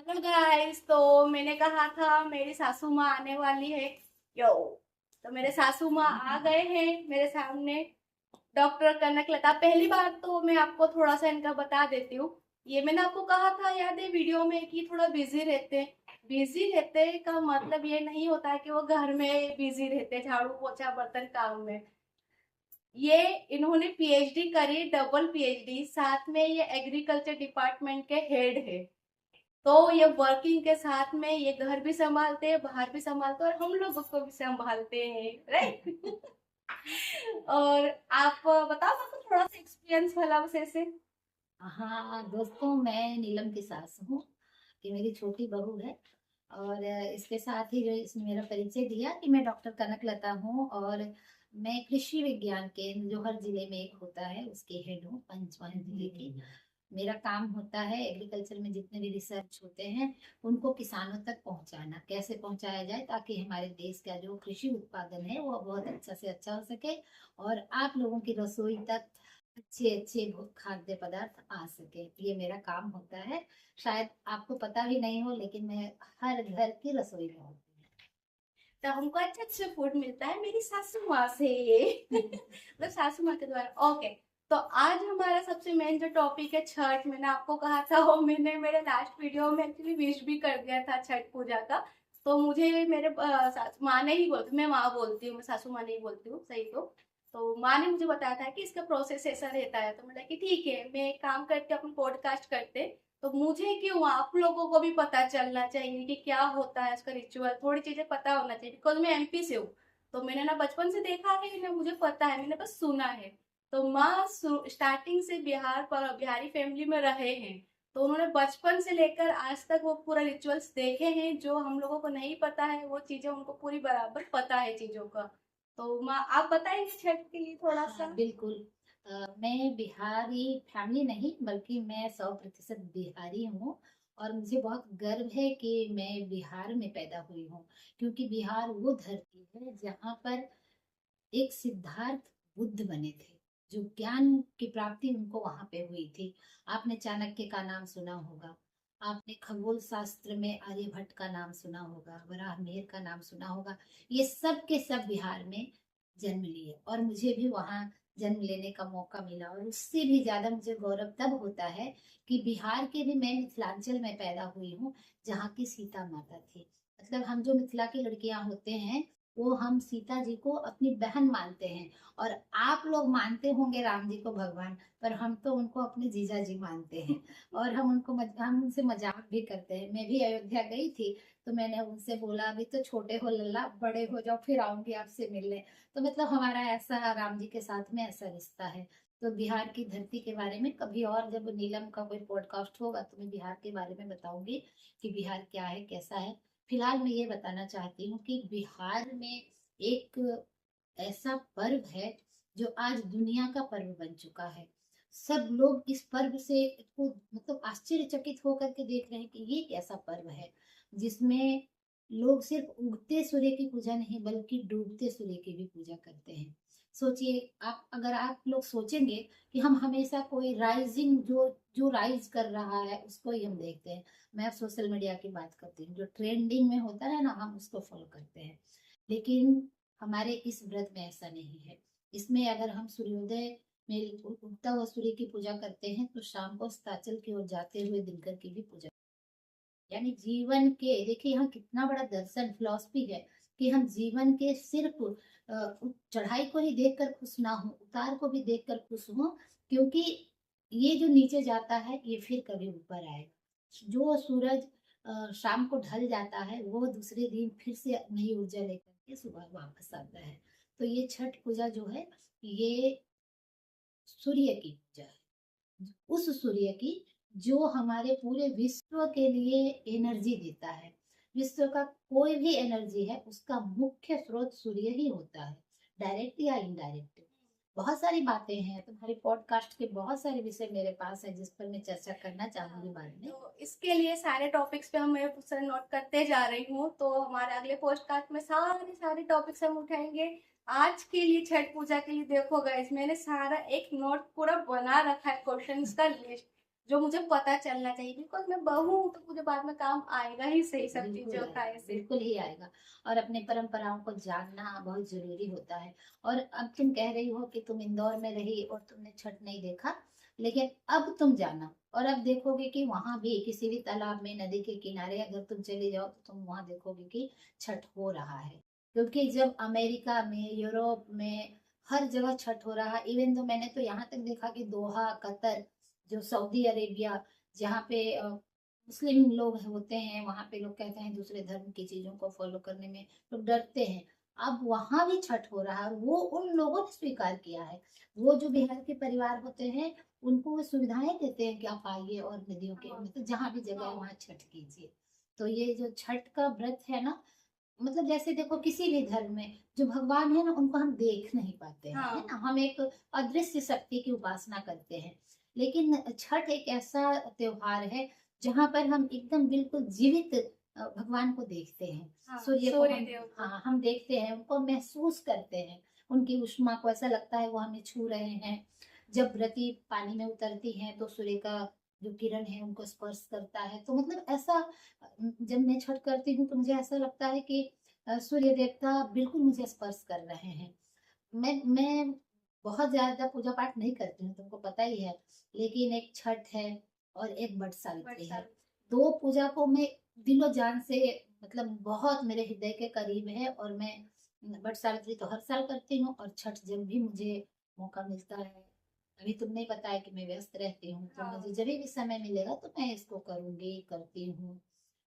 Hello guys. तो मैंने कहा था मेरी सासू माँ आने वाली है। यो, तो मेरे सासू माँ आ गए हैं मेरे सामने। डॉक्टर कनकलता। पहली बात तो मैं आपको थोड़ा सा इनका बता देती हूँ। ये मैंने आपको कहा था याद है वीडियो में कि थोड़ा बिजी रहते हैं। बिजी रहते का मतलब ये नहीं होता है कि वो घर में बिजी रहते, झाड़ू पोछा बर्तन काम में। ये इन्होंने पीएचडी करी, डबल पीएचडी, साथ में ये एग्रीकल्चर डिपार्टमेंट के हेड है। तो ये वर्किंग के साथ में ये घर भी संभालते हैं, बाहर भी संभालते हैं और हम लोगों को भी संभालते हैं, राइट। और आप बताओ आपको थोड़ा सा एक्सपीरियंस वाला से। हाँ दोस्तों, मैं नीलम की सास हूँ। ये मेरी छोटी बहू है। और इसके साथ ही जो इसने मेरा परिचय दिया कि मैं डॉक्टर कनकलता हूँ और मैं कृषि विज्ञान केंद्र जो हर जिले में एक होता है उसके हेड हूँ, पंचमहल जिले की। मेरा काम होता है एग्रीकल्चर में जितने भी रिसर्च होते हैं उनको किसानों तक पहुंचाना, कैसे पहुंचाया जाए ताकि हमारे देश का जो कृषि उत्पादन है वो बहुत अच्छा से अच्छा हो सके और आप लोगों की रसोई तक अच्छे अच्छे खाद्य पदार्थ आ सके। ये मेरा काम होता है। शायद आपको पता भी नहीं हो लेकिन मैं हर घर की रसोई में होती तो हमको अच्छा अच्छा फूड मिलता है मेरी सासू माँ से, ये हूँ। मतलब सासू माँ के द्वारा। ओके। तो आज हमारा सबसे मेन जो टॉपिक है छठ। मैंने आपको कहा था, वो मैंने मेरे लास्ट वीडियो में एक्चुअली विश भी कर दिया था छठ पूजा का। तो मुझे मेरे माँ ने ही बोलती, मैं माँ बोलती हूँ, मैं सासू माँ नहीं बोलती हूँ सही तो माँ ने मुझे बताया था कि इसका प्रोसेस ऐसा रहता है। तो मैंने कि ठीक है, मैं एक काम करके अपन पॉडकास्ट करते। तो मुझे क्यों, आप लोगों को भी पता चलना चाहिए कि क्या होता है इसका रिचुअल, थोड़ी चीजें पता होना चाहिए, बिकॉज मैं एमपी से हूँ। तो मैंने ना बचपन से देखा है ना मुझे पता है, मैंने बस सुना है। तो माँ स्टार्टिंग से बिहार पर बिहारी फैमिली में रहे हैं। तो उन्होंने बचपन से लेकर आज तक वो पूरा रिचुअल्स देखे हैं, जो हम लोगों को नहीं पता है वो चीजें उनको पूरी बराबर पता है चीजों का। तो माँ आप बताएंगे छठ के लिए थोड़ा हाँ सा। बिल्कुल। मैं बिहारी फैमिली नहीं बल्कि मैं 100% बिहारी हूँ। और मुझे बहुत गर्व है कि मैं बिहार में पैदा हुई हूँ, क्योंकि बिहार वो धरती है जहाँ पर एक सिद्धार्थ बुद्ध बने थे, जो ज्ञान की प्राप्ति उनको वहां पे हुई थी। आपने चाणक्य का नाम सुना होगा, आपने खगोल शास्त्र में आर्यभट्ट का नाम सुना होगा, वराहमिहिर का नाम सुना होगा। ये सब के सब बिहार में जन्म लिए और मुझे भी वहां जन्म लेने का मौका मिला। और उससे भी ज्यादा मुझे गौरव तब होता है कि बिहार के भी मैं मिथिलांचल में पैदा हुई हूँ, जहाँ की सीता माता थी। मतलब हम जो मिथिला की लड़कियां होते हैं वो हम सीता जी को अपनी बहन मानते हैं। और आप लोग मानते होंगे राम जी को भगवान, पर हम तो उनको अपने जीजा जी मानते हैं। और हम उनसे मजाक भी करते हैं। मैं भी अयोध्या गई थी तो मैंने उनसे बोला अभी तो छोटे हो लल्ला, बड़े हो जाओ फिर आऊंगी आपसे मिलने। तो मतलब हमारा ऐसा राम जी के साथ में ऐसा रिश्ता है। तो बिहार की धरती के बारे में कभी और जब नीलम का कोई पॉडकास्ट होगा तो मैं बिहार के बारे में बताऊंगी कि बिहार क्या है कैसा है। फिलहाल मैं ये बताना चाहती हूँ कि बिहार में एक ऐसा पर्व है जो आज दुनिया का पर्व बन चुका है। सब लोग इस पर्व से को मतलब आश्चर्यचकित होकर के देख रहे हैं कि ये कैसा पर्व है जिसमें लोग सिर्फ उगते सूर्य की पूजा नहीं बल्कि डूबते सूर्य की भी पूजा करते हैं। सोचिए, आप अगर आप लोग सोचेंगे कि हम हमेशा कोई राइजिंग जो जो राइज कर रहा है उसको ही हम देखते हैं। मैं अब सोशल मीडिया की बात करती हूँ, जो ट्रेंडिंग में होता है ना हम उसको फॉलो करते हैं। लेकिन हमारे इस व्रत में ऐसा नहीं है। इसमें अगर हम सूर्योदय में उगता हुआ सूर्य की पूजा करते हैं तो शाम को अस्ताचल की ओर जाते हुए दिनकर की भी पूजा। यानी जीवन के देखिए यहाँ कितना बड़ा दर्शन फिलॉसफी है कि हम जीवन के सिर्फ चढ़ाई को ही देखकर खुश ना हो, उतार को भी देखकर खुश हो। क्योंकि ये जो नीचे जाता है ये फिर कभी ऊपर आएगा। जो सूरज शाम को ढल जाता है वो दूसरे दिन फिर से नई ऊर्जा लेकर के सुबह वापस आता है। तो ये छठ पूजा जो है ये सूर्य की पूजा है, उस सूर्य की जो हमारे पूरे विश्व के लिए एनर्जी देता है। विश्व का कोई भी एनर्जी है उसका मुख्य स्रोत सूर्य ही होता है, डायरेक्ट या इनडायरेक्ट। बहुत सारी बातें हैं, तुम्हारे पॉडकास्ट के बहुत सारे विषय मेरे पास है जिस पर मैं चर्चा करना चाहूंगी बाद में। तो इसके लिए सारे टॉपिक्स पे हम मैं सर नोट करते जा रही हूँ। तो हमारे अगले पोस्टकास्ट में सारे सारे टॉपिक्स हम उठाएंगे। आज के लिए छठ पूजा के लिए देखो गाइस, मैंने सारा एक नोट पूरा बना रखा है, क्वेश्चंस का लिस्ट। जो मुझे पता चलना चाहिए, बिकॉज मैं बहू हूँ तो मुझे बाद में काम आएगा ही सही सब बिल्कुल चीजों का आएगा, ऐसे। बिल्कुल ही आएगा। और अपने परंपराओं को जानना बहुत जरूरी होता है। और अब तुम कह रही हो कि तुम इंदौर में रही और तुमने छठ नहीं देखा, लेकिन अब तुम जाना और अब देखोगे कि वहां भी किसी भी तालाब में, नदी के किनारे अगर तुम चले जाओ तो तुम वहां देखोगे कि छठ हो रहा है। क्योंकि जब अमेरिका में, यूरोप में, हर जगह छठ हो रहा है। इवन तो मैंने तो यहाँ तक देखा कि दोहा, कतर, जो सऊदी अरेबिया, जहाँ पे मुस्लिम लोग होते हैं, वहां पे लोग कहते हैं दूसरे धर्म की चीजों को फॉलो करने में लोग डरते हैं। अब वहां भी छठ हो रहा है, वो उन लोगों ने स्वीकार किया है। वो जो बिहार के परिवार होते हैं उनको वो सुविधाएं देते हैं कि आप आइए और नदियों के, हाँ मतलब जहाँ भी जगह है हाँ वहाँ छठ कीजिए। तो ये जो छठ का व्रत है ना, मतलब जैसे देखो किसी भी धर्म में जो भगवान है ना उनको हम देख नहीं पाते हैं, है हाँ ना, हम एक अदृश्य शक्ति की उपासना करते हैं। लेकिन छठ एक ऐसा त्योहार है जहाँ पर हम एकदम बिल्कुल जीवित भगवान को देखते हैं। हाँ, सूर्य को सूर्य हम, देव को। हाँ, हम देखते हैं, उनको महसूस करते हैं, उनकी उष्मा को, ऐसा लगता है वो हमें छू रहे हैं। जब व्रती पानी में उतरती हैं तो सूर्य का जो किरण है उनको स्पर्श करता है। तो मतलब ऐसा, जब मैं छठ करती हूँ तो मुझे ऐसा लगता है कि सूर्य देवता बिल्कुल मुझे स्पर्श कर रहे हैं। मैं बहुत ज्यादा पूजा पाठ नहीं करती हूँ, तुमको पता ही है। लेकिन एक छठ है और एक वट बट सावित्री है। साल। दो पूजा को मैं दिलो जान से, मतलब बहुत मेरे हृदय के करीब है। और मैं वट सावित्री तो हर साल करती हूँ, और छठ जब भी मुझे मौका मिलता है, अभी तुमने ही बताया कि मैं व्यस्त रहती हूँ, तो हाँ मुझे जब भी समय मिलेगा तो मैं इसको करूंगी, करती हूँ।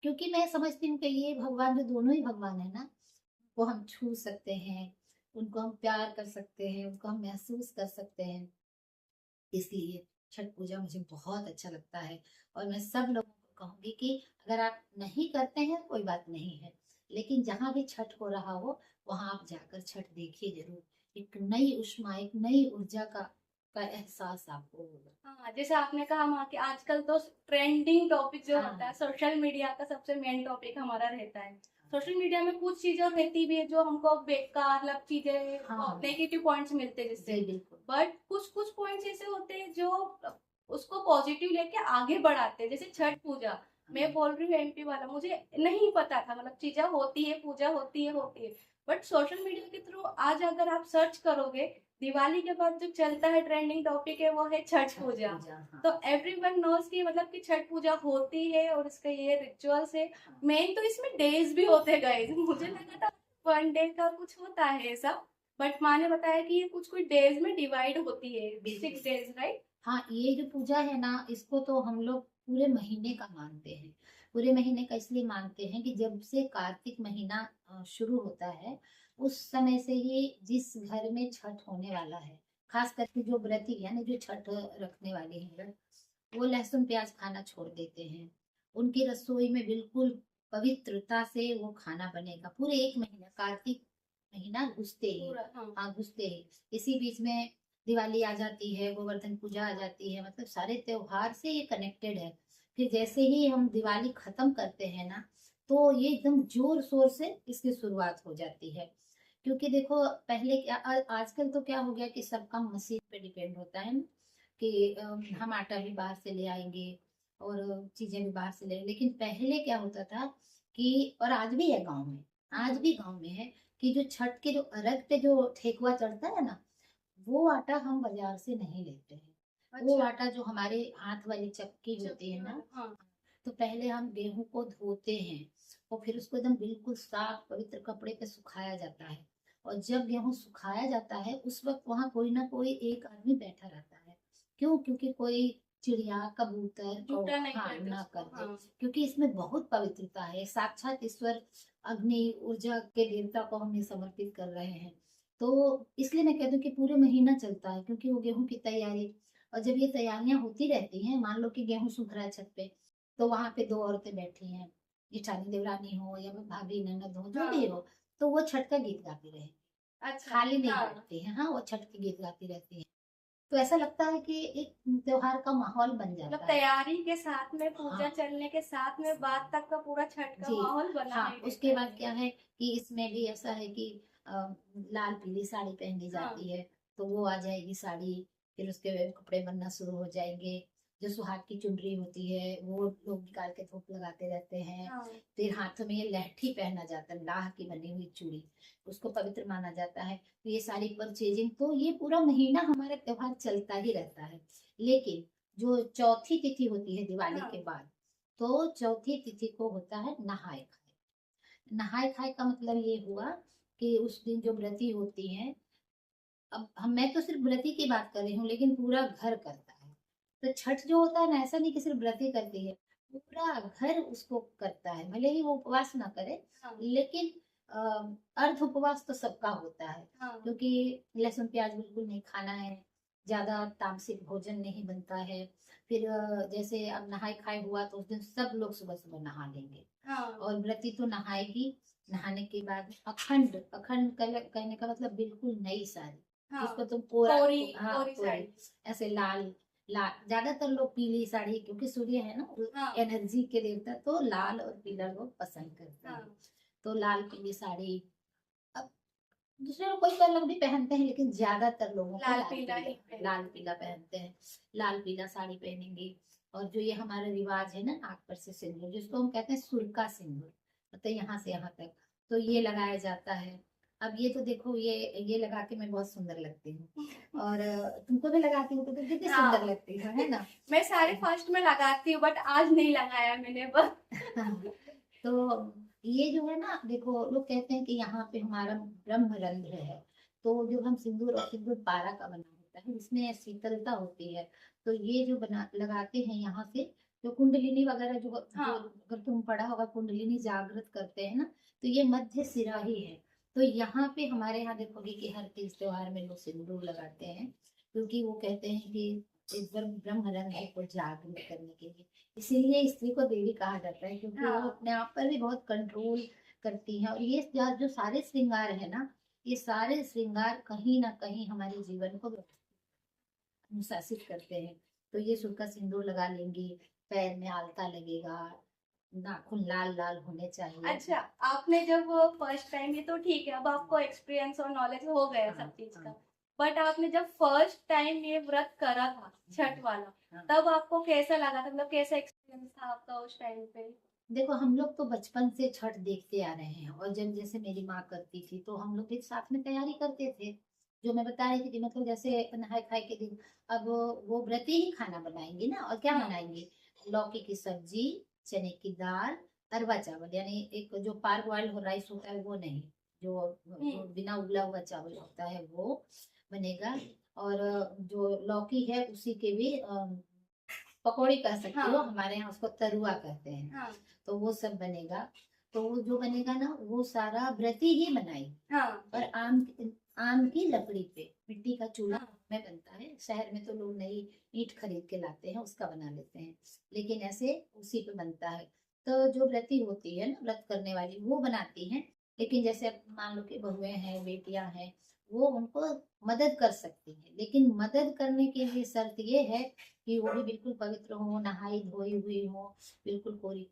क्योंकि मैं समझती हूँ कि ये भगवान, जो दोनों ही भगवान है ना, वो हम छू सकते हैं, उनको हम प्यार कर सकते हैं, उनको हम महसूस कर सकते हैं। इसलिए छठ पूजा मुझे बहुत अच्छा लगता है। और मैं सब लोगों को कहूंगी कि अगर आप नहीं करते हैं कोई बात नहीं है, लेकिन जहाँ भी छठ हो रहा हो वहां आप जाकर छठ देखिए जरूर। एक नई उष्मा, एक नई ऊर्जा का एहसास आपको होगा। हाँ, जैसे आपने कहा माँ कि आजकल तो ट्रेंडिंग टॉपिक जो होता है हाँ, सोशल मीडिया का सबसे मेन टॉपिक हमारा रहता है। सोशल मीडिया में कुछ चीजें रहती भी है जो हमको बेकार लग चीजें, हाँ, नेगेटिव पॉइंट्स मिलते हैं जिससे। जी बिल्कुल। बट कुछ कुछ पॉइंट्स ऐसे होते हैं जो उसको पॉजिटिव लेके आगे बढ़ाते हैं, जैसे छठ पूजा। मैं हाँ, बोल रही हूँ एमपी वाला, मुझे नहीं पता था, मतलब चीजें होती है, पूजा होती है। बट सोशल मीडिया के थ्रू आज अगर आप सर्च करोगे, दिवाली के बाद जो चलता है ट्रेंडिंग टॉपिक है वो है छठ छठ पूजा। पूजा, हाँ, तो एवरीवन नोज की मतलब कि छठ पूजा होती है और इसका ये रिचुअल्स है। हाँ, मेन तो इसमें डेज भी होते गए, मुझे हाँ, लगा था वन डे का कुछ होता है ऐसा। बट माँ ने बताया कि ये कुछ कुछ डेज में डिवाइड होती है, बिल्कुल। 6 डेज, राइट। हाँ, ये जो पूजा है ना, इसको तो हम लोग पूरे महीने का मानते हैं। पूरे महीने का इसलिए मानते हैं कि जब से कार्तिक महीना शुरू होता है, उस समय से ही जिस घर में छठ होने वाला है, खास करके जो व्रती यानी जो छठ रखने वाले हैं व्रत, वो लहसुन प्याज खाना छोड़ देते हैं। उनकी रसोई में बिल्कुल पवित्रता से वो खाना बनेगा पूरे एक महीना, कार्तिक महीना घुसते ही। पूरा हाँ। हाँ, घुसते ही। इसी बीच में दिवाली आ जाती है, गोवर्धन पूजा आ जाती है, मतलब सारे त्योहार से ये कनेक्टेड है। फिर जैसे ही हम दिवाली खत्म करते हैं ना, तो ये एकदम जोर शोर से इसकी शुरुआत हो जाती है। क्योंकि देखो पहले क्या, आजकल तो क्या हो गया कि सब काम मशीन पे डिपेंड होता है ना, कि हम आटा भी बाहर से ले आएंगे और चीजें भी बाहर से ले, लेकिन पहले क्या होता था कि, और आज भी है गांव में, आज भी गांव में है कि जो छठ के जो अर्घ पे जो ठेकुआ चढ़ता है ना, वो आटा हम बाजार से नहीं लेते हैं। वो अच्छा। आटा जो हमारे हाथ वाली चक्की होती चक्की है ना, वाला हाँ। तो पहले हम गेहूं को धोते हैं और फिर उसको एकदम बिल्कुल साफ पवित्र कपड़े पे सुखाया जाता है। और जब गेहूं सुखाया जाता है उस वक्त वहां कोई ना कोई एक आदमी बैठा रहता है। क्यों? क्योंकि कोई चिड़िया, कबूतर जुटा नहीं हाँ करते ना उसको, कर दे। हाँ। क्योंकि इसमें बहुत पवित्रता है, साक्षात ईश्वर अग्नि ऊर्जा के देवता को हम ये समर्पित कर रहे हैं। तो इसलिए मैं कहती हूँ कि पूरे महीना चलता है, क्योंकि वो गेहूं की तैयारी, और जब ये तैयारियां होती रहती हैं, मान लो कि गेहूं सूख रहा है छत पे, तो वहां पे दो औरतें बैठी हैं, जेठानी देवरानी हो या भाभी ननद हो, जो भी हाँ। हो, तो वो छठ का गीत गाती रहे, अच्छा। खाली नहीं हाँ, बैठती है। हाँ, वो छठ की गीत गाती रहती है। तो ऐसा लगता है कि एक त्योहार का माहौल बन मतलब जाता है। तैयारी के साथ में, पूजा हाँ चलने के साथ में, बाद तक का पूरा छठ का जी। माहौल बना हाँ, ही रहता उसके है। बाद क्या है कि इसमें भी ऐसा है कि लाल पीली साड़ी पहनी हाँ जाती है, तो वो आ जाएगी साड़ी, फिर उसके कपड़े बनना शुरू हो जाएंगे। जो सुहाग की चुनरी होती है वो लोग निकाल के धूप लगाते रहते हैं। हाँ फिर हाथों में ये लहठी पहना जाता है, लाह की बनी हुई चूड़ी, उसको पवित्र माना जाता है। तो ये सारी परचेजिंग, तो ये पूरा महीना हमारा त्योहार चलता ही रहता है। लेकिन जो चौथी तिथि होती है दिवाली के हाँ बाद, तो चौथी तिथि को होता है नहाय खाए। नहाय खाए का मतलब ये हुआ कि उस दिन जो व्रती होती हैं, अब हम मैं तो सिर्फ व्रती की बात कर रही हूँ, लेकिन पूरा घर करता है। तो छठ जो होता है ना, ऐसा नहीं कि सिर्फ व्रती करती है, पूरा घर उसको करता है, भले ही वो उपवास ना करे। हाँ लेकिन अ, अर्ध उपवास तो सबका होता है, हाँ क्योंकि लहसुन प्याज बिल्कुल नहीं खाना है, ज्यादा तामसिक भोजन नहीं बनता है। फिर जैसे अब नहाय खाए हुआ तो उस दिन सब लोग सुबह सुबह नहा लेंगे, हाँ और व्रती तो नहाएगी। नहाने के बाद अखंड अखंड कहने का मतलब बिल्कुल नई साड़ी, हाँ जिसको तुम कोरा, कोरी हाँ कोरी कोरी, साड़ी। ऐसे लाल लाल, ज्यादातर लोग पीली साड़ी, क्योंकि सूर्य है ना हाँ एनर्जी के देवता, तो लाल और पीला लोग पसंद करते हैं। हाँ तो लाल पीली साड़ी, अब दूसरे लोग कोई कलर भी पहनते हैं, लेकिन ज्यादातर लोगों को लाल पीला ही लाल पहनते पीला पहनते हैं। लाल पीला साड़ी पहनेंगे। और जो ये हमारा रिवाज है ना, नाक पर से सिंदूर, जिसको हम कहते हैं सुरका सिंदूर, मतलब यहाँ से यहाँ तक, तो ये लगाया जाता है। अब ये तो देखो, ये लगा के मैं बहुत सुंदर लगती हूँ, हैं। और तुमको भी लगाती हूँ तो तुम कितनी सुंदर हाँ लगती हो, है ना। मैं सारे फर्स्ट में लगाती हूँ बट आज नहीं लगाया मैंने बस। तो ये जो है ना, देखो लोग कहते हैं कि यहाँ पे हमारा ब्रह्म रंध्र है। तो जो हम सिंदूर, और सिंदूर पारा का बना होता है, इसमें शीतलता होती है। तो ये जो बना लगाते हैं यहाँ से, जो कुंडलिनी वगैरह, जो हाँ अगर तुम पढ़ा होगा, कुंडलिनी जागृत करते हैं ना, तो ये मध्य सिरा ही है। तो यहाँ पे हमारे यहाँ देखोगे कि हर तीज त्योहार में लोग सिंदूर लगाते हैं, क्योंकि वो कहते हैं कि इस ब्रह्म रंध्र को जागृत करने के लिए। इसीलिए स्त्री को देवी कहा जाता है, क्योंकि वो हाँ अपने आप पर भी बहुत कंट्रोल करती है। और ये जो सारे श्रृंगार है ना, ये सारे श्रृंगार कहीं ना कहीं हमारे जीवन को अनुशासित करते हैं। तो ये सुर्ख का सिंदूर लगा लेंगी, पैर में आलता लगेगा, नाखून लाल लाल होने चाहिए। अच्छा, आपने जब फर्स्ट टाइम, ये तो ठीक है, अब आपको एक्सपीरियंस और नॉलेज हो गया हाँ सब चीज का, हाँ बट आपने जब फर्स्ट टाइम ये व्रत करा था छठ वाला, हाँ। तब आपको कैसा लगा था, मतलब कैसा एक्सपीरियंस था आपका उस टाइम पे? देखो, हम लोग तो बचपन से छठ देखते आ रहे हैं, और जब जैसे मेरी माँ करती थी तो हम लोग एक साथ में तैयारी करते थे। जो मैं बता रही थी कि मतलब जैसे नहाय खाए के दिन, अब वो व्रती ही खाना बनाएंगी ना, और क्या हाँ बनाएंगी, लौकी की सब्जी, चने की दाल, अरवा चावल, यानी एक जो पार बॉइल्ड हो राइस होता है वो नहीं, जो हम्म जो बिना उबला हुआ चावल होता है वो बनेगा। और जो लौकी है उसी के भी पकौड़ी कह सकते हो, हाँ हमारे यहाँ उसको तरुआ कहते हैं। हाँ तो वो सब बनेगा। तो वो जो बनेगा ना, वो सारा व्रती ही बनाई। हाँ और आम की लकड़ी पे, मिट्टी का चूल्हा हाँ में बनता है। शहर में तो लोग नई ईंट खरीद के लाते हैं, उसका बना लेते हैं, लेकिन ऐसे उसी पे बनता है। तो जो व्रती होती है ना, व्रत करने वाली, वो बनाती हैं। लेकिन जैसे अब मान लो कि बहुएं हैं, बेटियां हैं, वो उनको मदद कर सकती हैं, लेकिन मदद करने के लिए शर्त ये है कि वो भी बिल्कुल पवित्र हो, नहाई धोई हुई हो, बिल्कुल कोरी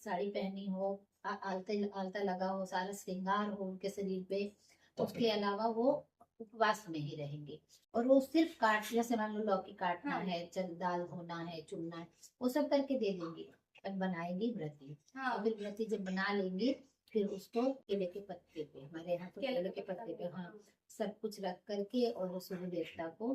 साड़ी पहनी हो, आलता आलता लगा हो, सारा श्रृंगार हो उनके शरीर पे। उसके अलावा वो उपवास में ही रहेंगे। और वो सिर्फ काट, जैसे मान लो लौकी काटना हाँ है, चल दाल धोना है, चुनना है, वो सब करके दे देंगी। और बनाएंगी व्रती। हाँ और फिर व्रती जब बना लेंगी, फिर उसको केले के पत्ते पे, हमारे यहाँ तो केले केले के का पत्ता पत्ते पे, भी, हाँ, हाँ। सब कुछ रख करके, और सूर्य देवता को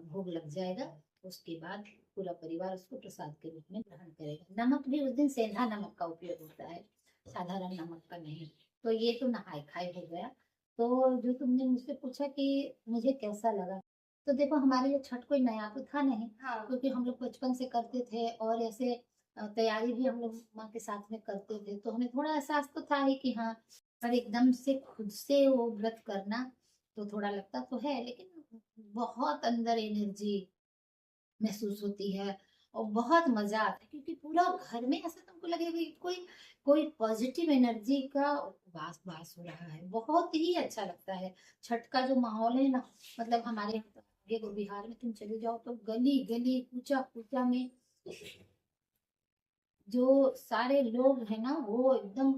भोग लग जाएगा। उसके बाद पूरा परिवार उसको प्रसाद के रूप में ग्रहण करेगा। नमक भी उस दिन सेंधा नमक का उपयोग होता है, साधारण नमक का नहीं। तो ये तो नहाय खाए हो गया। तो जो तुमने मुझसे पूछा कि मुझे कैसा लगा, तो देखो हमारे लिए छठ कोई नया तो था नहीं, हाँ क्योंकि हम लोग बचपन से करते थे, और ऐसे तैयारी भी हम लोग माँ के साथ में करते थे, तो हमें थोड़ा एहसास तो था ही कि हाँ। पर एकदम से खुद से वो व्रत करना तो थोड़ा लगता तो है, लेकिन बहुत अंदर एनर्जी महसूस होती है, और बहुत मजा आता है, क्योंकि पूरा घर में ऐसा तुमको लगेगा कि कोई कोई पॉजिटिव एनर्जी का वास वास हो रहा है, बहुत ही अच्छा लगता है। छठ का जो माहौल है ना, मतलब हमारे यहाँ तो आगे तो बिहार में तुम चले जाओ तो गली गली कूचा कूचा में जो सारे लोग हैं ना, वो एकदम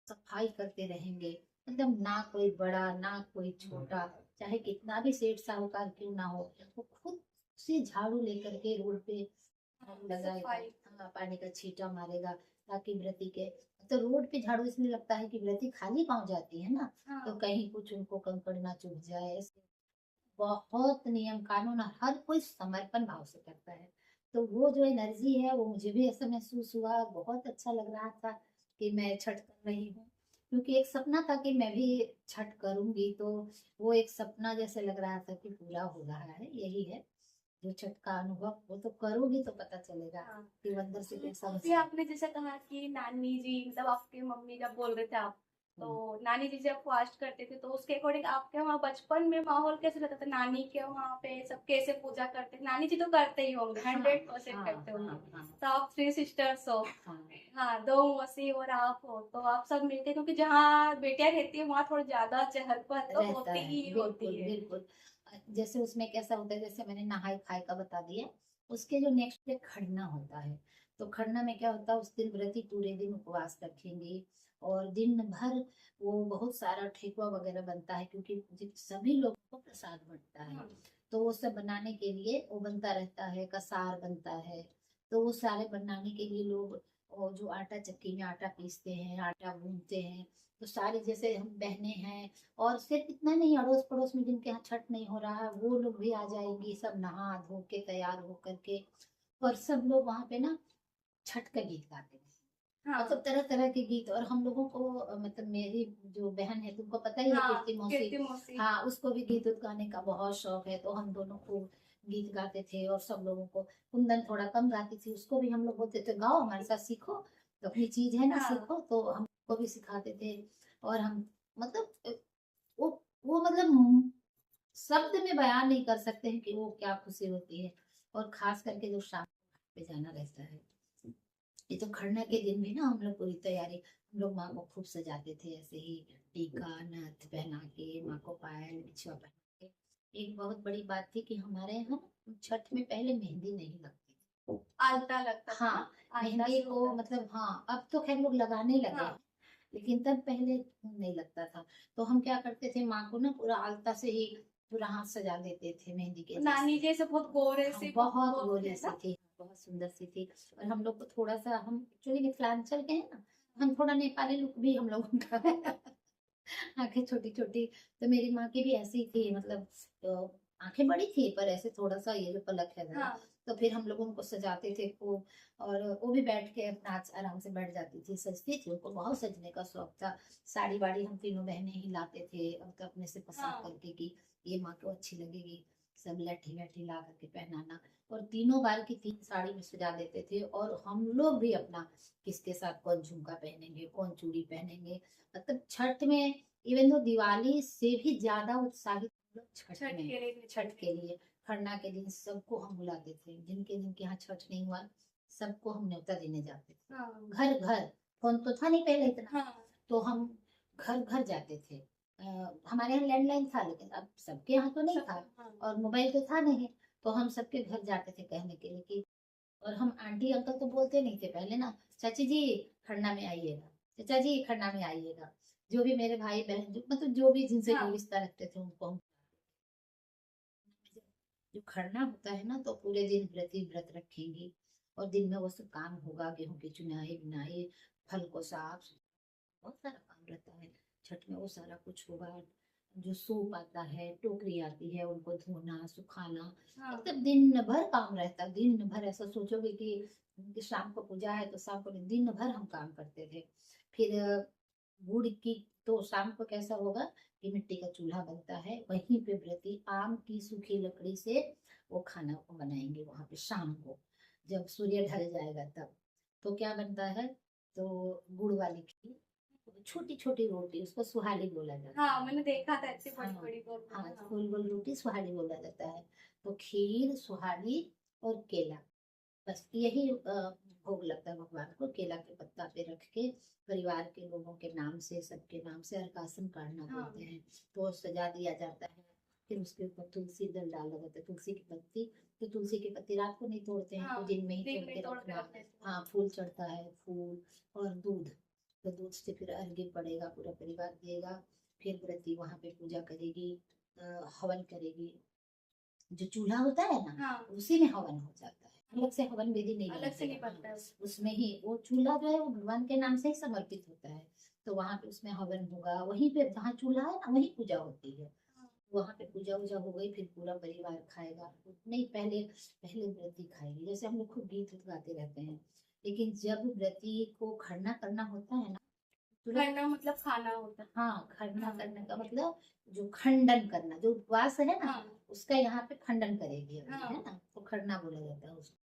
सफाई करते रहेंगे। एकदम ना कोई बड़ा ना कोई छोटा, चाहे कितना भी सेठ साहूकार क्यों ना हो, वो खुद उसे झाड़ू लेकर के रोड पे हाँ, झाड़ू लगाएगा। सफाई। हाँ, पानी का छींटा मारेगा ताकि व्रती के, तो रोड पे झाड़ू इसलिए लगता है कि व्रती खाली पाँव जाती है ना, तो हाँ कहीं कुछ उनको कंकड़ ना चुभ जाए, ऐसे बहुत नियम कानून और हर कोई समर्पण भाव से करता है। तो वो जो एनर्जी है वो मुझे भी ऐसा महसूस हुआ, बहुत अच्छा लग रहा था कि मैं छठ कर रही हूँ, क्योंकि एक सपना था कि मैं भी छठ करूंगी, तो वो एक सपना जैसे लग रहा था कि पूरा हो रहा है। यही है जो छठ का अनुभव, वो तो करोगी तो पता चलेगा हाँ। कि वो अंदर से कैसा अभी महसूस। आपने जैसे कहा कि नानी जी मतलब आपके मम्मी जब बोल रहे थे आप, तो हम्म। नानी जी जब फास्ट करते थे तो उसके अकॉर्डिंग आपके वहाँ बचपन में माहौल कैसे रहता था? नानी के वहाँ पे सब कैसे पूजा करते थे? नानी जी तो करते ही होंगे, हाँ 100% हाँ करते हाँ होंगे। हाँ तो आप 3 सिस्टर्स हो, हाँ। हाँ, 2 मौसी और आप हो, तो आप सब मिलके, क्योंकि जहाँ बेटियां रहती है वहाँ थोड़ा ज्यादा चहल पहल तो रहता होती है, ही बिल्कुल होती है। बिल्कुल। जैसे उसमें कैसा होता है, जैसे मैंने नहाई खाई का बता दिया, उसके जो नेक्स्ट डे खड़ना होता है, तो खड़ना में क्या होता है, उस दिन व्रती पूरे दिन उपवास रखेंगे और दिन भर वो बहुत सारा ठेकुआ वगैरह बनता है, क्योंकि सभी लोगों को प्रसाद बंटता है, हाँ तो वो सब बनाने के लिए वो बनता रहता है, कसार बनता है। तो वो सारे बनाने के लिए लोग, वो जो आटा चक्की में आटा पीसते हैं, आटा गूंथते हैं, तो सारे जैसे हम बहनें हैं, और सिर्फ इतना नहीं, अड़ोस पड़ोस में जिनके यहाँ छठ नहीं हो रहा है वो लोग भी आ जाएंगी, सब नहा धो के तैयार हो करके, और सब लोग वहां पे ना छठ का गीत गाते हैं, मतलब हाँ तरह तरह के गीत। और हम लोगों को मतलब मेरी जो बहन है, तुमको पता ही है, हाँ, कीर्ति मौसी, कीर्ति मौसी। हाँ, उसको भी गीत उत गाने का बहुत शौक है, तो हम दोनों को गीत गाते थे। और सब लोगों को, कुंदन थोड़ा कम गाती थी, उसको भी हम लोग बोलते थे गाओ हमारे साथ, सीखो, तो अपनी चीज है ना, हाँ सीखो, तो हमको भी सिखाते थे। और हम मतलब वो वो मतलब शब्द में बयान नहीं कर सकते हैं कि वो क्या खुशी होती है। और खास करके जो शाम को घाट पे जाना रहता है, ये तो खरना के दिन भी ना हम लोग पूरी तैयारी, हम लोग माँ को खूब सजाते थे, ऐसे ही टीका नथ पहना के, माँ को पायल बिछुआ पहना के। एक बहुत बड़ी बात थी कि हमारे यहाँ छठ में पहले मेहंदी नहीं लगती थी। आलता लगता था ना, हाँ, आलता मेहंदी से को होता है। मतलब, हाँ, अब तो खैर लोग लगाने लगे हाँ, हैं, लेकिन तब पहले नहीं लगता था। तो हम क्या करते थे, माँ को ना पूरा आलता से ही पूरा हाथ सजा देते थे मेहंदी के नानी जैसे। जैसे बहुत गोरे हाँ, से बहुत वो गोरी थे सी ना। थी, बहुत सुंदर सी थी। और हम लोग को थोड़ा सा, हम एक्चुअली मिथिलांचल के हैं ना, हम थोड़ा नेपाली लुक भी हम लोगों का है। आंखें छोटी छोटी, तो मेरी माँ की भी ऐसी थी, मतलब तो आंखें बड़ी थी पर ऐसे थोड़ा सा ये जो पलक है जरा। हाँ तो फिर हम लोग उनको सजाते थे खूब, और वो भी बैठ के अपना आराम से बैठ जाती थी, सजती थी, उनको बहुत सजने का शौक था। साड़ी वाड़ी हम तीनों बहनें ही लाते थे, और तो अपने से पसंद हाँ करके कि ये माँ को अच्छी लगेगी, सब लठी लठी ला करके पहनाना। और तीनों बार की तीन साड़ी में सजा देते थे, और हम लोग भी अपना किसके साथ कौन झुमका पहनेंगे, कौन चूड़ी पहनेंगे, मतलब छठ में इवन तो दिवाली से भी ज्यादा उत्साहित हम लोग छठ छठ में, के लिए छठ के लिए। खरना के दिन सबको हम बुलाते थे, जिनके जिनके यहाँ छठ नहीं हुआ, सबको हम न्योता देने जाते थे, हाँ घर घर। फोन तो था नहीं पहले इतना, हाँ तो हम घर घर जाते थे। हमारे यहाँ लैंडलाइन था, लेकिन अब सबके यहाँ तो नहीं सब। था, हाँ और मोबाइल तो था नहीं, तो हम सबके घर जाते थे कहने के लिए कि, और हम आंटी अंकल तो बोलते नहीं थे पहले ना, चाची जी खन्ना में आइएगा, चाचा जी खन्ना में आइएगा, जो भी मेरे भाई बहन, जो मतलब जो भी जिनसे जो हाँ रिश्ता रखते थे उनको हम, जो खरना होता है ना, तो पूरे दिन व्रती व्रत रखेंगी, और दिन में वो सब काम होगा, गेहूं की चुनाई बुनाई, फल को साफ सुथरा, बहुत सारा काम रहता है छठ में, वो सारा कुछ होगा। जो सूप आता है, टोकरी आती है, उनको धोना सुखाना, हाँ मतलब दिन भर काम रहता है, दिन भर। ऐसा सोचोगे कि शाम को पूजा है तो शाम को नहीं, दिन भर हम काम करते थे। फिर गुड़ की, तो शाम को कैसा होगा कि मिट्टी का चूल्हा बनता है, वहीं पे व्रती आम की सूखी लकड़ी से वो खाना को बनाएंगे वहां पे शाम को, जब सूर्य ढल जाएगा तब। तो क्या बनता है, तो गुड़ वाली खीर, छोटी छोटी रोटी, उसको सुहाली बोला जाता हाँ, है। मैंने देखा था इतनी बड़ी हाँ बड़ी गोल हाँ, गोल। हाँ गोल गोल रोटी सुहाली बोला जाता है। तो खीर, सुहाली और केला, बस यही भोग लगता है भगवान को, केला के पत्ता पे रख के, परिवार के लोगों के नाम से, सबके नाम से हरकासन काटना हाँ बोलते हैं, तो सजा दिया जाता है। फिर उसके ऊपर तुलसी दल डाला जाता है, तुलसी की पत्ती, तो तुलसी की पत्ती रात को नहीं तोड़ते हैं, हाँ, तो दिन में ही दिन तोड़ में के तोड़ के रखना। रख देते हैं। हाँ, फूल चढ़ता है, फूल और दूध, तो दूध से फिर अर्घ्य पड़ेगा, पूरा परिवार देगा। फिर व्रती वहां पे पूजा करेगी, हवन करेगी, जो चूल्हा होता है ना, हाँ, उसी में हवन हो जाता है, अलग से हवन विधि नहीं अलग से नहीं बनती है। बनता है। उसमें ही वो चूल्हा जो है वो भगवान के नाम से ही समर्पित होता है, तो वहां पे उसमें हवन होगा, वहीं पे जहाँ चूल्हा है ना वहीं पूजा होती है। हाँ, वहां पे पूजा वूजा हो गई, फिर पूरा परिवार खाएगा। नहीं, पहले पहले व्रती खाएगी, जैसे हम लोग खूब गीत उत गाते रहते हैं, लेकिन जब व्रती को खरना करना होता है ना, तुरंत। खरना मतलब खाना होता है। हाँ, खरना हाँ, करने का मतलब जो खंडन करना, जो उपवास है ना, हाँ, उसका यहाँ पे खंडन करेगी अभी, है हाँ, ना, तो खरना बोला जाता है उसको।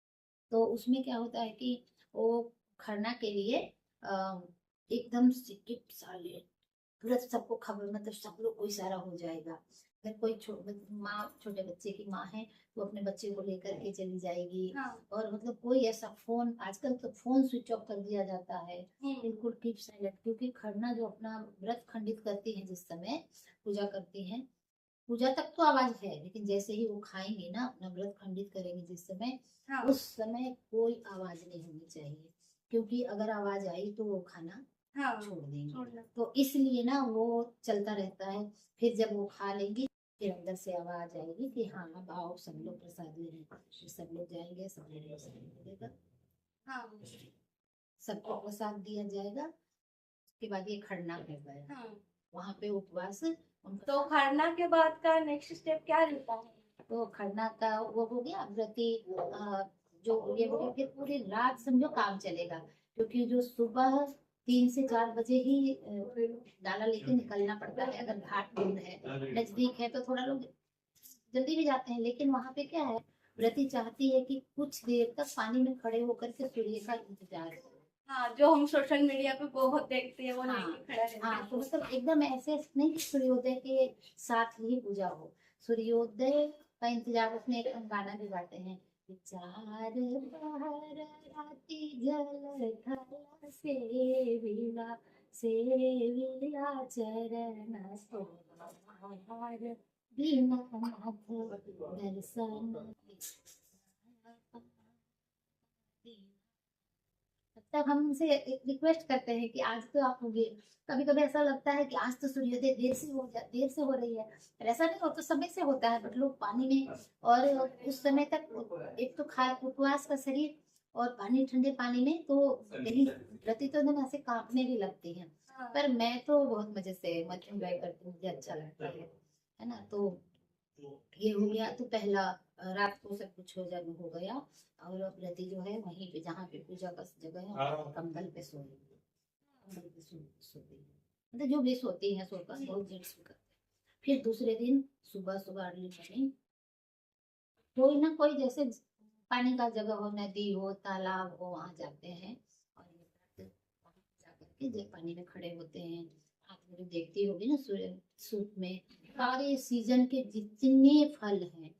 तो उसमें क्या होता है कि वो खरना के लिए एकदम स्ट्रिक्ट साले, तुरंत सबको खबर, मतलब सब लोग को इशारा हो जाएगा। अगर कोई माँ, छोटे बच्चे की माँ है, तो अपने बच्चे को लेकर के चली जाएगी। हाँ, और मतलब कोई ऐसा फोन, आजकल तो फोन स्विच ऑफ कर दिया जाता है, बिल्कुल कीप साइलेंट, क्योंकि खरना जो अपना व्रत खंडित करती है, जिस समय पूजा करती है, पूजा तक तो आवाज है, लेकिन जैसे ही वो खाएंगे ना, अपना व्रत खंडित करेंगे जिस समय, हाँ, उस समय कोई आवाज नहीं होनी चाहिए, क्योंकि अगर आवाज आई तो वो खाना हाँ, छोड़ देंगे। छोड़ना। तो इसलिए ना वो चलता रहता है। फिर जब वो खा लेंगी, फिर अंदर से आवाज आएगी कि हाँ अब आओ सब लोग प्रसाद लेने, फिर सब लोग जाएंगे, सब लोग प्रसाद मिलेगा, हाँ, सबको प्रसाद दिया जाएगा। उसके बाद ये खरना कर गया, हाँ। वहां पे उपवास उनका। तो खरना के बाद का नेक्स्ट स्टेप क्या रहता है? तो खरना का वो हो गया व्रती, जो ये हो गया, फिर पूरी रात समझो काम चलेगा, क्योंकि जो सुबह 3 से 4 बजे ही डाला लेके निकलना पड़ता है। अगर घाट दूर है, नजदीक है, तो थोड़ा लोग जल्दी भी जाते हैं, लेकिन वहां पे क्या है, व्रती चाहती है कि कुछ देर तक पानी में खड़े होकर के सूर्य का इंतजार करें। हाँ, जो हम सोशल मीडिया पे बहुत देखते हैं वो हाँ, लेके खड़ा रहता हाँ, है। तो मतलब एकदम ऐसे नहीं कि सूर्योदय के साथ ही पूजा हो, सूर्योदय का इंतजार, उसमें एक हम गाना भी गाते हैं, चार पहर राति जल थल सेविला चरण सोहार, दीनानाथ दर्शन तब हम उनसे रिक्वेस्ट करते हैं कि आज तो आप होंगे। कभी कभी ऐसा लगता है कि आज तो सूर्योदय देर से हो रही है, पर ऐसा नहीं हो, तो समय से होता है, बट लोग पानी में, और उस समय तक एक तो खा उपवास का शरीर, और पानी, ठंडे पानी में तो कहीं प्रति तो एकदम ऐसे कांपने भी लगती है। हाँ, पर मैं तो बहुत मजे से एंजॉय करती हूँ, मुझे अच्छा लगता है ना। तो ये हो गया, तो पहला रात को सब कुछ हो गया, और व्रती जो है वहीं पे जहाँ पे पूजा का जगह है, वहाँ कंबल पे सो गई, कंबल पे सो गई, मतलब जो भी सोती है सोकर, बहुत जेंट्स भी करते हैं। फिर दूसरे दिन सुबह सुबह अर्ली मॉर्निंग, कोई ना कोई, जैसे पानी का जगह हो, नदी हो, तालाब हो, वहां जाते हैं, और ये व्रत वहाँ जाकर के जब पानी में खड़े होते हैं, हाथ में देखती होगी ना सूर्य सूप में सारे सीजन के जितने फल हैं।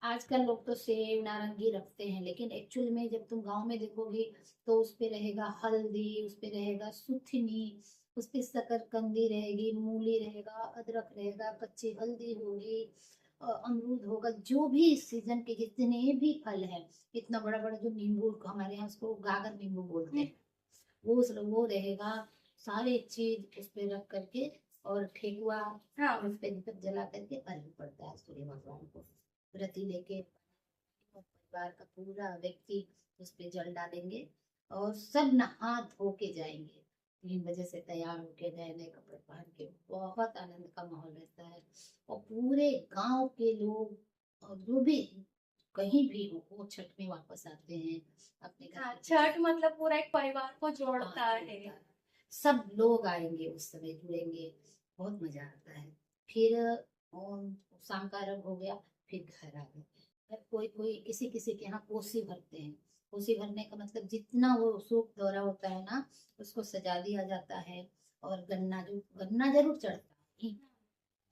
आजकल लोग तो सेब नारंगी रखते हैं, लेकिन एक्चुअल में जब तुम गांव में देखोगे, तो उस पे रहेगा हल्दी, उस पे रहेगा सुथनी, उस पे शकरकंदी रहेगी, मूली रहेगा, अदरक रहेगा, कच्ची हल्दी होगी, अमरूद होगा, जो भी इस सीजन के जितने भी फल हैं, इतना बड़ा बड़ा जो नींबू, हमारे यहाँ उसको गागर नींबू बोलते हैं, वो रहेगा, सारे चीज उस पे रख करके, और ठेकुआ, हाँ, और उस पे दीपक जला करके अर्घ पड़ता है सूर्य भगवान को। व्रती लेके और परिवार का पूरा व्यक्ति उस पे जल डालेंगे, और सब नहा धो के जाएंगे, 3 बजे से तैयार होके नए नए कपड़े पहन के, बहुत आनंद का माहौल रहता है। और पूरे गांव के लोग, और जो भी कहीं भी हो, वो छठ में वापस आते हैं अपने घर हाँ। पे। छठ मतलब पूरा एक परिवार को हाँ, जोड़ता है। जोड़ता है। सब लोग आएंगे उस समय, जुड़ेंगे, बहुत मजा आता है। फिर शाम का अर्घ हो गया, फिर घर आ गए। फिर कोई कोई किसी किसी के यहाँ कोसी भरते हैं। कोसी भरने का मतलब जितना वो सूप दौरा होता है ना, उसको सजा दिया जाता है, और गन्ना जरूर चढ़ता है,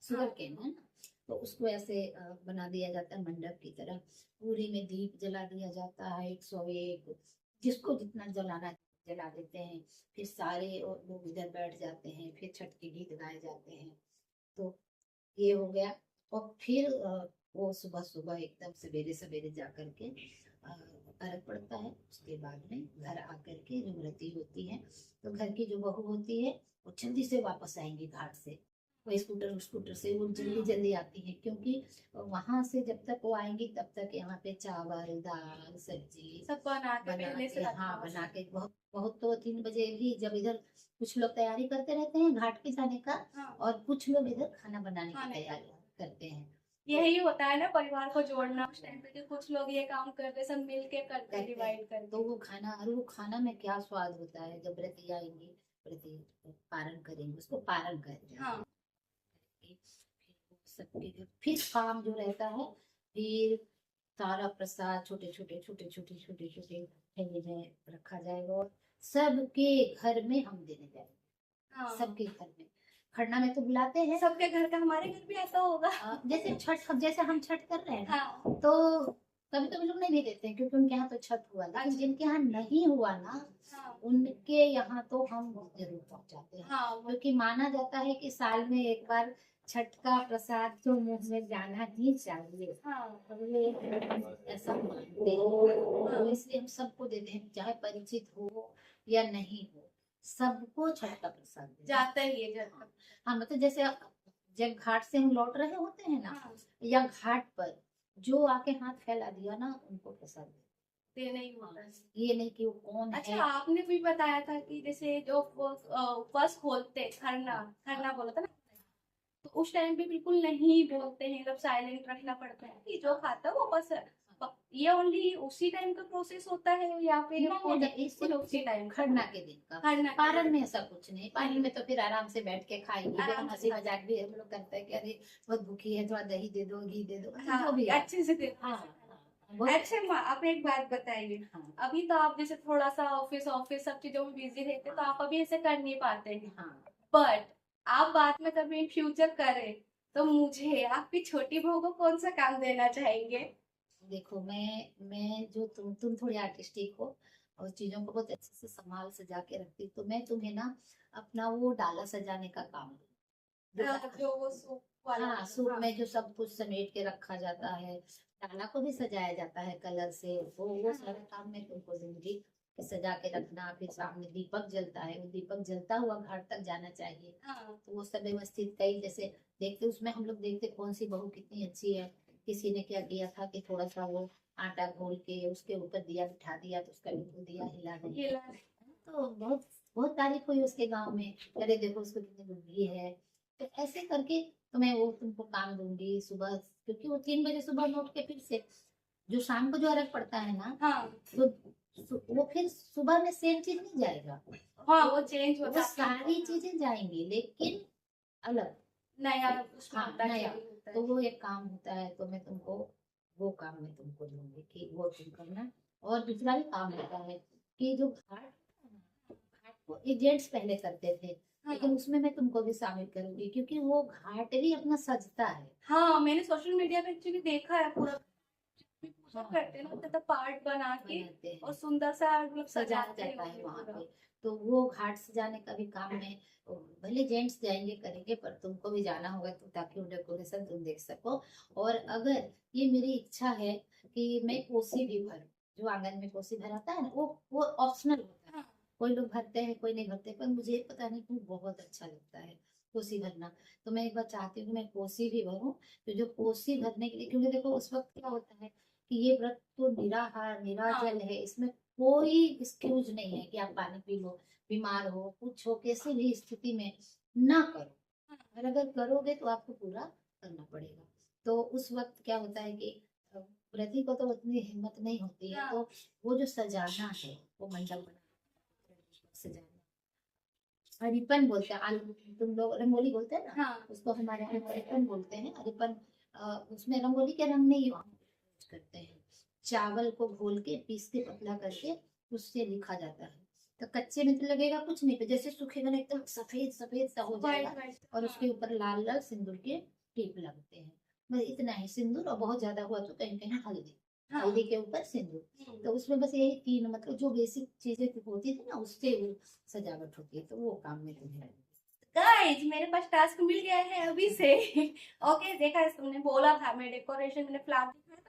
शुगर केन है ना, तो उसको ऐसे बना दिया जाता है मंडप की तरह। पूरी में दीप जला दिया जाता है, 101, जिसको जितना जलाना है, जला देते हैं। फिर सारे लोग इधर बैठ जाते हैं, फिर छठ के गीत गाए जाते हैं। तो ये हो गया। और फिर वो सुबह सुबह एकदम सवेरे सवेरे जा करके अर्घ पड़ता है। उसके बाद में घर आकर के जो व्रती होती है, तो घर की जो बहू होती है, वो जल्दी से वापस आएंगी घाट से, वो स्कूटर से वो जल्दी जल्दी आती हैं, क्योंकि वहां से जब तक वो आएंगी तब तक यहाँ पे चावल दाल सब्जी सब बना के बना पहले से के, रखा हाँ हो। बना के, बहुत बहुत तो 3 बजे भी जब इधर कुछ लोग तैयारी करते रहते हैं घाट पे जाने का, हाँ और कुछ लोग इधर खाना बनाने की खाने तैयारी करते हैं। यही होता है ना परिवार को जोड़ना उस टाइम पे, कि कुछ लोग ये काम करते सब मिल के करते करते हैं डिवाइड तो करके। वो खाना में क्या स्वाद होता है, जब व्रती आएंगे, व्रती पारण करेंगे, उसको पारण कहते हैं। हाँ सबके घर फिर काम जो रहता है, फिर सारा प्रसाद छोटे छोटे छोटे छोटे छोटे छोटे थैली में रखा जाएगा, और सबके घर में हम देने जाएंगे, हाँ सबके घर में। खरना में तो बुलाते हैं, सबके घर का, हमारे घर भी ऐसा होगा। जैसे जैसे हम छठ कर रहे हैं ना, हाँ तो कभी कभी लोग नहीं भी देते हैं, क्योंकि उनके यहाँ तो छठ हुआ, लेकिन अच्छा। जिनके यहाँ नहीं हुआ ना, हाँ उनके यहाँ तो हम जरूर पहुंचाते हैं, हाँ क्योंकि माना जाता है कि साल में एक बार छठ का प्रसाद तो मुंह में जाना ही चाहिए। हाँ तो ये ऐसा मानते हैं, तो इसलिए हम सबको देते हैं, चाहे परिचित हो या नहीं हो, सबको छठ का प्रसाद देते हैं। जाता ही है जाता। हाँ मतलब जैसे जब घाट से हम लौट रहे होते हैं ना, हाँ या घाट पर जो आके हाथ फैला दिया ना, उनको प्रसाद दे। देना ही होता है। ये नहीं कि वो कौन अच्छा है। आपने भी बताया था कि जैसे जो उपवास खोलते खरना, खरना बोला था ना, तो उस टाइम पे बिल्कुल नहीं बोलते हैं, मतलब साइलेंट रखना पड़ता है कि जो खाता है वो बस, ये ओनली उसी टाइम का प्रोसेस होता है या फिर इससे उसी टाइम खरना के दिन का। खरना के पारण दिन? में ऐसा कुछ नहीं, पारण में तो फिर आराम से बैठ के खाएंगे, आराम लेकिन से हंसी खा- मजाक भी हम लोग करते हैं कि अरे बहुत भूखी है, थोड़ा दही दे दो, घी दे दो, हाँ जो भी है। अच्छे से दे। हाँ बहुत। अच्छा माँ आप एक बात बताइए, हाँ अभी तो आप जैसे थोड़ा सा ऑफिस ऑफिस सब चीजों में बिजी रहते तो आप अभी ऐसे कर नहीं पाते हैं, हाँ बट आप बाद में कभी इन फ्यूचर करें तो मुझे आपकी छोटी बहू को कौन सा काम देना चाहेंगे? देखो, मैं जो तुम थोड़ी आर्टिस्टिक हो और चीजों को बहुत अच्छे से संभाल सजा के रखती, तो मैं तुम्हें ना अपना वो डाला सजाने का काम दूँ। जो वो सूप वाला हाँ सूप में जो सब कुछ समेट के रखा जाता है, डाला को भी सजाया जाता है कलर से, वो सारा काम मैं तुमको दूंगी कि सजा के रखना। फिर सामने दीपक जलता है, वो दीपक जलता हुआ घाट तक जाना चाहिए, हाँ तो वो सब व्यवस्थित कई जैसे देखते, उसमें हम लोग देखते कौन सी बहू कितनी अच्छी है। किसी ने क्या किया था कि थोड़ा सा वो आटा घोल के उसके ऊपर दिया बिठा दिया, तो उसका बिल्कुल दिया हिला नहीं, हिला तो बहुत बहुत तारीफ हुई उसके गांव में, अरे देखो उसको कितनी बुद्धि है। तो ऐसे करके तो मैं वो तुमको काम दूंगी सुबह, क्योंकि वो 3 बजे सुबह में उठ के फिर से जो शाम को जो अर्घ पड़ता है ना, हाँ तो वो फिर सुबह में सेम चीज नहीं जाएगा, हाँ वो चेंज वो होता है, सारी चीजें जाएंगी लेकिन अलग। नया उसमें हाँ होता नया, होता है। तो वो एक काम होता है, तो मैं तुमको वो काम मैं तुमको दूंगी कि वो तुम करना। और दूसरा भी काम होता है कि जो घाट को जेंट्स पहले करते थे, हाँ लेकिन उसमें मैं तुमको भी शामिल करूंगी, क्योंकि वो घाट भी अपना सजता है। हाँ मैंने सोशल मीडिया पे एक्चुअली देखा है पूरा, पूजा हाँ, करते हैं ना, तो पार्ट बना के बनाते हैं, और सुंदर सा मतलब सजाया सजाते जाता हैं है वहां पूरा। पे। तो वो घाट सजाने का भी काम है, तो भले जेंट्स जाएंगे करेंगे, पर तुमको भी जाना होगा तो, ताकि वो डेकोरेशन तुम देख सको। और अगर ये मेरी इच्छा है कि मैं कोसी भी भरूं, जो आंगन में कोसी भराता है ना, वो ऑप्शनल होता है, हाँ कोई लोग भरते हैं कोई नहीं भरते, पर मुझे पता नहीं क्यों बहुत अच्छा लगता है कोसी भरना। तो मैं एक बार चाहती हूँ कि मैं कोसी भी भरूं, तो जो कोसी भरने के लिए, क्योंकि देखो उस वक्त क्या होता है कि ये व्रत तो निराहार निराजल है, इसमें कोई एक्सक्यूज नहीं है कि आप पानी पी लो, बीमार हो, कुछ हो, किसी भी स्थिति में ना करो, और अगर करोगे तो आपको पूरा करना पड़ेगा। तो उस वक्त क्या होता है कि व्रती को तो उतनी हिम्मत नहीं होती है, तो वो जो सजाना है, वो मंडप बना सजाना, रिपन बोलते हैं, तुम लोग रंगोली बोलते हैं ना, हाँ उसको हमारे यहाँ रिपन बोलते हैं। रिपन उसमें रंगोली के रंग नहीं यूज करते हैं, चावल को घोल के पीस के पतला करके उससे लिखा जाता है, तो कच्चे में तो लगेगा कुछ नहीं, तो जैसे सूखेगा ना एकदम सफेद सफेद सा हो वाइट जाएगा, वाइट और उसके ऊपर लाल लाल सिंदूर के टीप लगते हैं, बस इतना ही सिंदूर, और बहुत ज्यादा हुआ तो कहीं कहीं हल्दी, हाँ हल्दी के ऊपर सिंदूर। तो उसमें बस यही 3 मतलब जो बेसिक चीजें होती थी ना, उससे वो सजावट होती है, तो वो काम में तुम्हें गाइस मेरे पास टास्क मिल गया है अभी से। ओके देखा तुमने बोला था मैं डेकोरेशन मैंने फ्लावर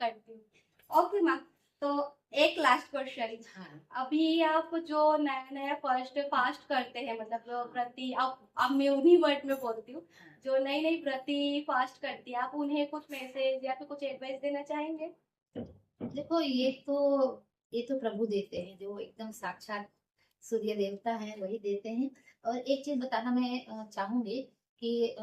करती हूँ। ओके माँ तो एक लास्ट क्वेश्चन, हाँ अभी आप जो नया नया फर्स्ट फास्ट करते हैं, मतलब जो व्रती, अब मैं उन्हीं वर्ड में बोलती हूँ, हाँ। जो नई नई व्रती फास्ट करती है, आप उन्हें कुछ मैसेज या फिर कुछ एडवाइस देना चाहेंगे? देखो ये तो प्रभु देते हैं, जो एकदम साक्षात सूर्य देवता है वही देते हैं। और एक चीज बताना मैं चाहूंगी कि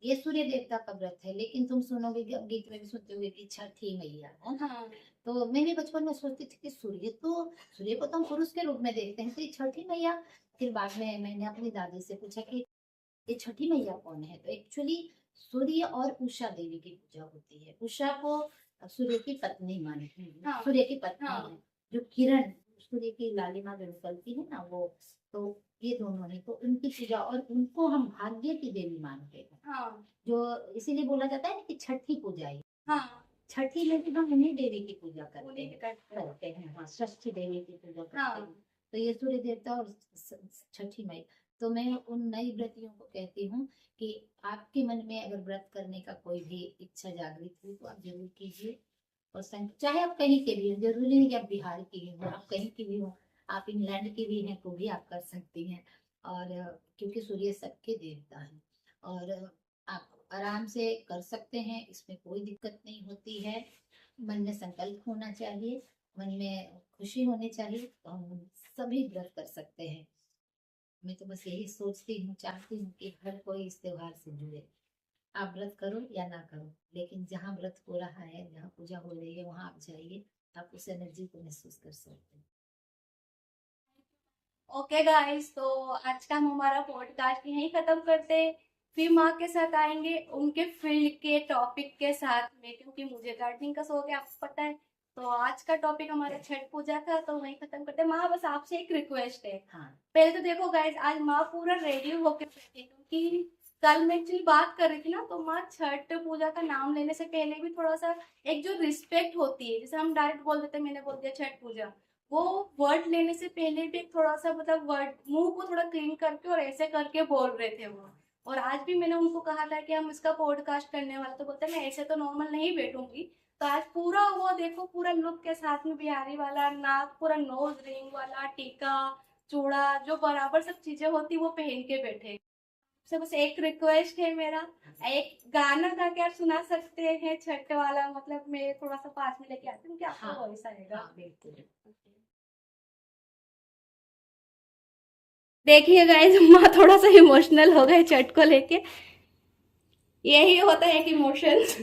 ये सूर्य देवता का व्रत है, लेकिन तुम सुनोगे गीत में भी सुनते होगे कि छठी मैया है। हाँ तो मैं भी बचपन में सोचती थी कि सूर्य को तो हम पुरुष के रूप में देखते हैं, तो ये छठी मैया। फिर बाद में मैंने अपनी दादी से पूछा कि ये छठी मैया कौन है। तो एक्चुअली सूर्य और उषा देवी की पूजा होती है। उषा को सूर्य की पत्नी मानते हैं, हाँ सूर्य की पत्नी हाँ है। जो किरण सूर्य की लालिमा जो निकलती है ना, वो तो ये दोनों है, तो उनकी पूजा, और उनको हम भाग्य की देवी मानते हैं। हाँ जो इसीलिए बोला जाता है ना कि छठी पूजा है। हाँ, छठी में भी हम उन्हीं देवी की पूजा करते उन्हीं के हैं। करते हैं। करते हैं, हाँ, षष्ठी देवी की पूजा करते हाँ हैं। तो ये सूर्य देवता और छठी माई। तो मैं उन नई व्रतियों को कहती हूँ कि आपके मन में अगर व्रत करने का कोई भी इच्छा जागृत हुई तो आप जरूर कीजिए। और चाहे आप कहीं के भी हो, जरूरी नहीं कि आप बिहार की हो, आप कहीं की भी हो, आप इंग्लैंड की भी हैं तो भी आप कर सकती हैं। और क्योंकि सूर्य सबके देवता है, और आप आराम से कर सकते हैं, इसमें कोई दिक्कत नहीं होती है। मन में संकल्प होना चाहिए, मन में खुशी होनी चाहिए, तो हम सभी व्रत कर सकते हैं। मैं तो बस यही सोचती हूँ, चाहती हूँ कि हर कोई इस त्योहार से जुड़े। आप व्रत करो या ना करो, लेकिन जहाँ व्रत हो रहा है, जहाँ पूजा हो रही है, वहां आप जाइए, आप उस एनर्जी को महसूस कर सकते हैं। ओके गाइस, तो आज का हम हमारा पॉडकास्ट यहीं खत्म करते हैं। फिर माँ के साथ आएंगे उनके फील्ड के टॉपिक के साथ में, क्योंकि मुझे गार्डनिंग का शौक है, आपको पता है। तो आज का टॉपिक हमारा छठ पूजा था, तो वहीं खत्म करते हैं। माँ, बस आपसे एक रिक्वेस्ट है। हाँ पहले तो देखो गाइस, आज माँ पूरा रेडी होके बैठी है, क्योंकि कल मैं एक्चुअली बात कर रही थी ना, तो माँ छठ पूजा का नाम लेने से पहले भी थोड़ा सा एक जो रिस्पेक्ट होती है, जैसे हम डायरेक्ट बोल देते हैं, मैंने बोल दिया छठ पूजा, वो वर्ड लेने से पहले भी एक थोड़ा सा, मतलब वर्ड मुंह को थोड़ा क्लीन करके और ऐसे करके बोल रहे थे वो। और आज भी मैंने उनको कहा था कि हम इसका पॉडकास्ट करने वाले, तो बोलते हैं मैं ऐसे तो नॉर्मल नहीं बैठूंगी। तो आज पूरा वो देखो, पूरा लुक के साथ में बिहारी वाला नाक, पूरा नोज रिंग वाला टीका, चूड़ा, जो बराबर सब चीजें होती वो पहन के बैठे। से बस एक रिक्वेस्ट है मेरा, एक गाना गा के आप सुना सकते हैं छठ वाला, मतलब मैं थोड़ा सा पास में लेके आती हूँ कि आपका हाँ वॉइस आएगा। हाँ बिल्कुल। देखिए गाइस, माँ थोड़ा सा इमोशनल हो गए छठ को लेके। यही होता है कि इमोशंस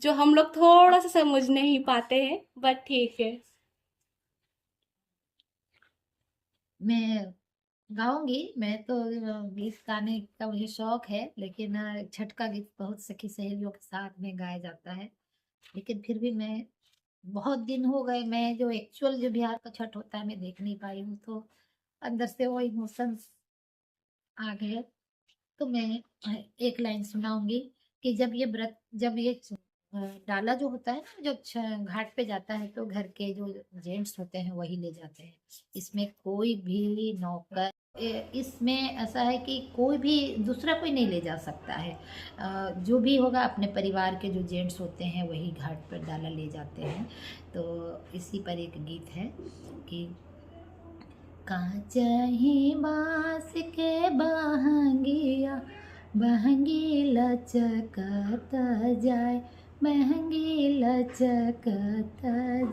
जो हम लोग थोड़ा सा समझ नहीं पाते हैं, बट ठीक है। मैं गाऊंगी, मैं तो गीत गाने का मुझे शौक है, लेकिन छठ का गीत बहुत सखी सहेलियों के साथ में गाया जाता है। लेकिन फिर भी मैं, बहुत दिन हो गए, मैं जो एक्चुअल जो बिहार का छठ होता है मैं देख नहीं पाई हूँ, तो अंदर से वो इमोशंस आ गए। तो मैं एक लाइन सुनाऊंगी कि जब ये डाला जो होता है ना, जब घाट पे जाता है, तो घर के जो जेंट्स होते हैं वही ले जाते हैं। इसमें कोई भी नौकर, इसमें ऐसा है कि कोई भी दूसरा कोई नहीं ले जा सकता है। जो भी होगा अपने परिवार के जो जेंट्स होते हैं वही घाट पर डाला ले जाते हैं। तो इसी पर एक गीत है कि कांचही बाँस के बहंगिया, बहंगी लचकत जाय, बहंगी लचकत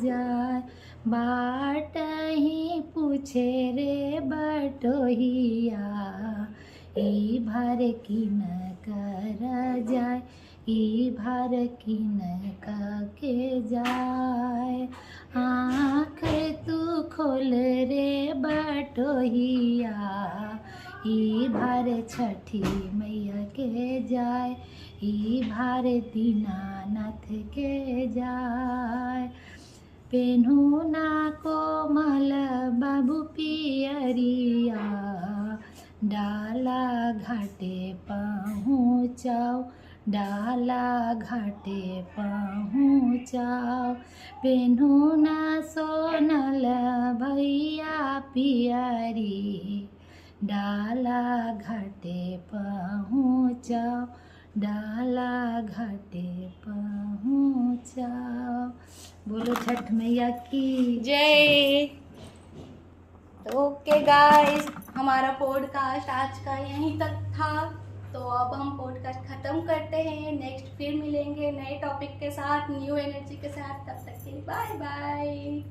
जाय। बाटही पूछे रे बटोहिया, ई भार किन कर जाय, ई भार किन के जाय। आँख तू खोल रे बटोहिया, ई भार छठी मैया के जाय, ई भार दीनानाथ के जाय। पेन्हू ना कोमल बाबू पियरिया, डाला घाटे पहुँचाओ, डाला घाटे पहुँचाओ। पेन्हू ना सोनल भैया पियरी, डाला घाटे पहुँचाओ, डाला घाटे पहुँचाओ। बोलो छठ मैया की जय। ओके गाइस, हमारा पॉडकास्ट आज का यहीं तक था। तो अब हम पॉडकास्ट खत्म करते हैं। नेक्स्ट फिर मिलेंगे नए टॉपिक के साथ, न्यू एनर्जी के साथ। तब तक के लिए बाय बाय।